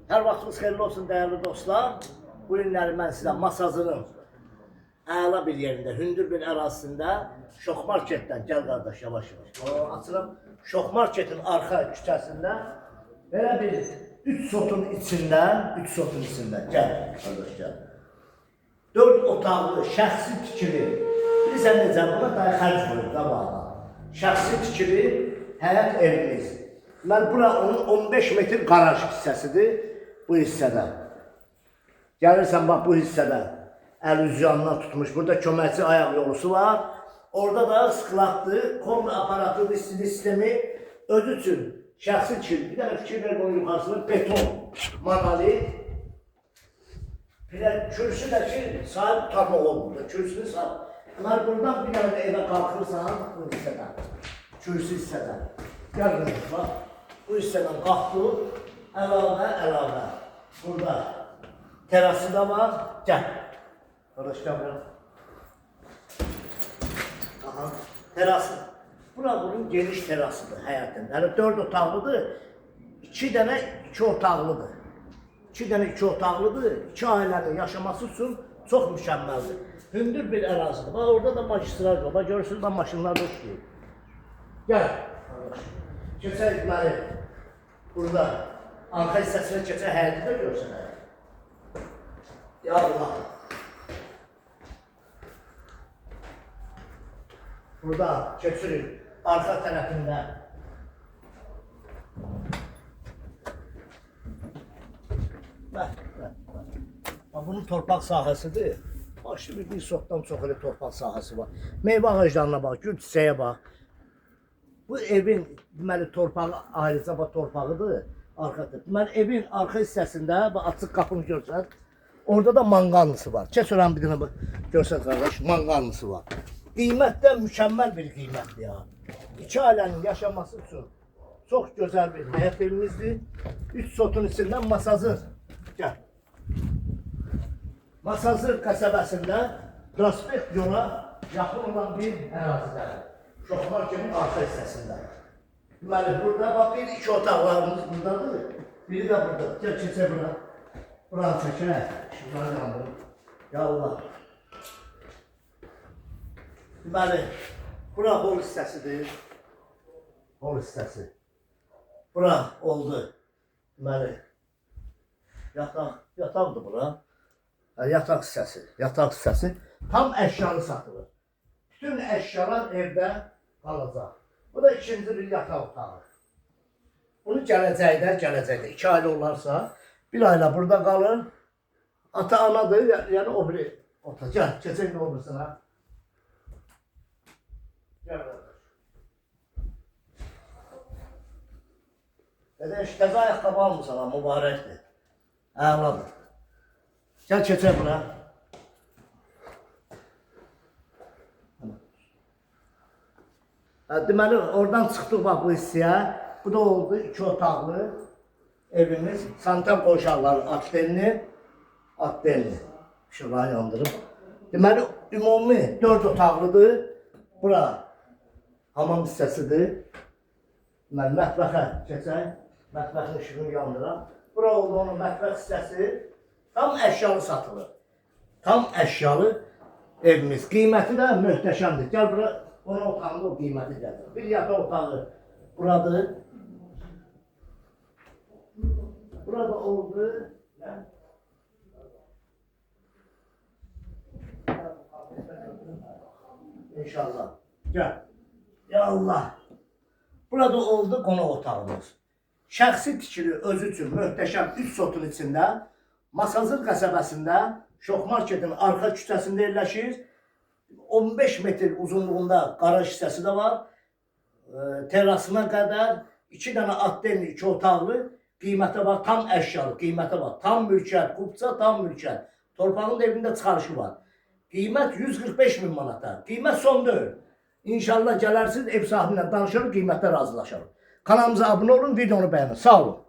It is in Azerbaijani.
Hər vaxtınız xeyirli olsun dəyərli dostlar. Bu günləri mən sizə Masazının əla bir yerində, hündür bir ərazisində Şox Marketdən, gəl qardaş yavaş-yavaş. Açıram, Şox Marketin arxa küçəsində belə bir 3 sotun içində, gəl qardaş gəl. 4 otaqlı, şəxsi tikili, bilirsən necə buna da xərc qoyur qabağa. Şəxsi tikili həyat evimiz. Bura onun 15 metr qaraj hissəsidir. Bu hissədə. Gəlirsən bax bu hissədə əl üzyanından tutmuş. Burada köməkçi ayaq yolusu var. Orada da sıxılatlı, kombi aparatlı sistemi özü üçün şəxsi tikili. Bir dənə fikir ver bunun yuxarısında beton, monolit. Bir də kürsü də ki, sahib tutarmaq olmur. Kürsünü sahib. Buradan bir dənə də evə qalxırsan bu hissədən. Kürsü hissədən. Gəl qırmış bax. Bu hissədən qalxdı. Əlavə. Burada terası da var. Gəl. Qardaş gəl bura. Aha, terası. Bura bunun geniş terasıdır həyatın. Yəni 4 otaqlıdır. 2 dənə 2 otaqlıdır. 2 dənə 2 otaqlıdır. 2 ailənin yaşaması üçün çox mükəmməldir. Hündür bir ərazidir. Bax orada da magistral var. Bax görürsünüz, bax maşınlar da işləyir. Gəl. Keçək məni. Burada arxa hissəsinə keçək, həyəti də görsənək. Ya Allah. Burada keçirik arxa tərəfində. Bunun torpaq sahəsidir. Başlı bir sotdan çox elə torpaq sahəsi var. Meyvə ağaclarına bax, gül çiçəyə bax. Bu evin deməli torpağı ayrıca bax torpağıdır. Arxadır. Deməli evin arxa hissəsində bax açıq qapını görsən, orada da manqallısı var. Keç oranı bir dənə bax görsən qardaş, manqallısı var. Qiymətdən mükəmməl bir qiymətdir ya. 2 ailənin yaşaması üçün çox gözəl bir həyat evimizdir. 3 sotun içindən Masazır. Gəl. Masazır qəsəbəsində prospekt yola yaxın olan bir ərazidədir. Şox Marketin arxa hissəsində. Deməli, burada bax, 1-2 otaqlarımız buradadır. Biri də burada. Gəl, keçə bura. Buranı çəkək. Şunları yandırım. Ya Allah. Deməli, bura hol hissəsidir. Hol hissəsi. Bura oldu. Deməli, yataqdır bura. Yataq hissəsi. Tam əşyalı satılır. Bütün əşyalar evdə qalacaq. Bu da ikinci bir yataq otağı. Bunu gələcəkdə 2 ailə olarsa, bir ailə burada qalır. Ata-anadır, yəni o biri otaq. Gəl, keçək nə olursun ha? Gəl qardaş. Dedə, təzə ayaqqabı almısan ha, mübarəkdir. Əladır. Gəl, keçək bura. Deməli, oradan çıxdıq bax bu hissəyə. Bu da oldu 2 otaqlı evimiz. Sanitar qoşaqları, atdelni. Şurayı yandırım. Deməli, ümumi 4 otaqlıdır. Bura hamam hissəsidir. Deməli, mətbəxə keçək. Mətbəxin işığını yandıram. Bura oldu onun mətbəx hissəsi. Tam əşyalı satılır. Tam əşyalı evimiz. Qiyməti də möhtəşəmdir. Gəl bura. Onun otağında o qiyməti gəlir. Bir yataq otağı buradır. Burada oldu. İnşallah. Gəl. Ya Allah. Burada oldu qonaq otağımız. Şəxsi tikili özü üçün möhtəşəm 3 sotun içində Masazır qəsəbəsində Şox Marketin arxa küçəsində yerləşir. 15 metr uzunluğunda qaraj hissəsi də var. Terasına qədər 2 dənə atdelni 2 otaqlı. Qiymətə bax, tam əşyalı qiymətə bax. Tam mülkiyyət, qubça tam mülkiyyət. Torpağın da evində çıxarışı var. Qiymət 145 min manata. Qiymət son deyil. İnşallah gələrsiniz, ev sahibindən danışırıq, qiymətlə razılaşalım. Kanalımıza abunə olun, videonu bəyənin. Sağ olun.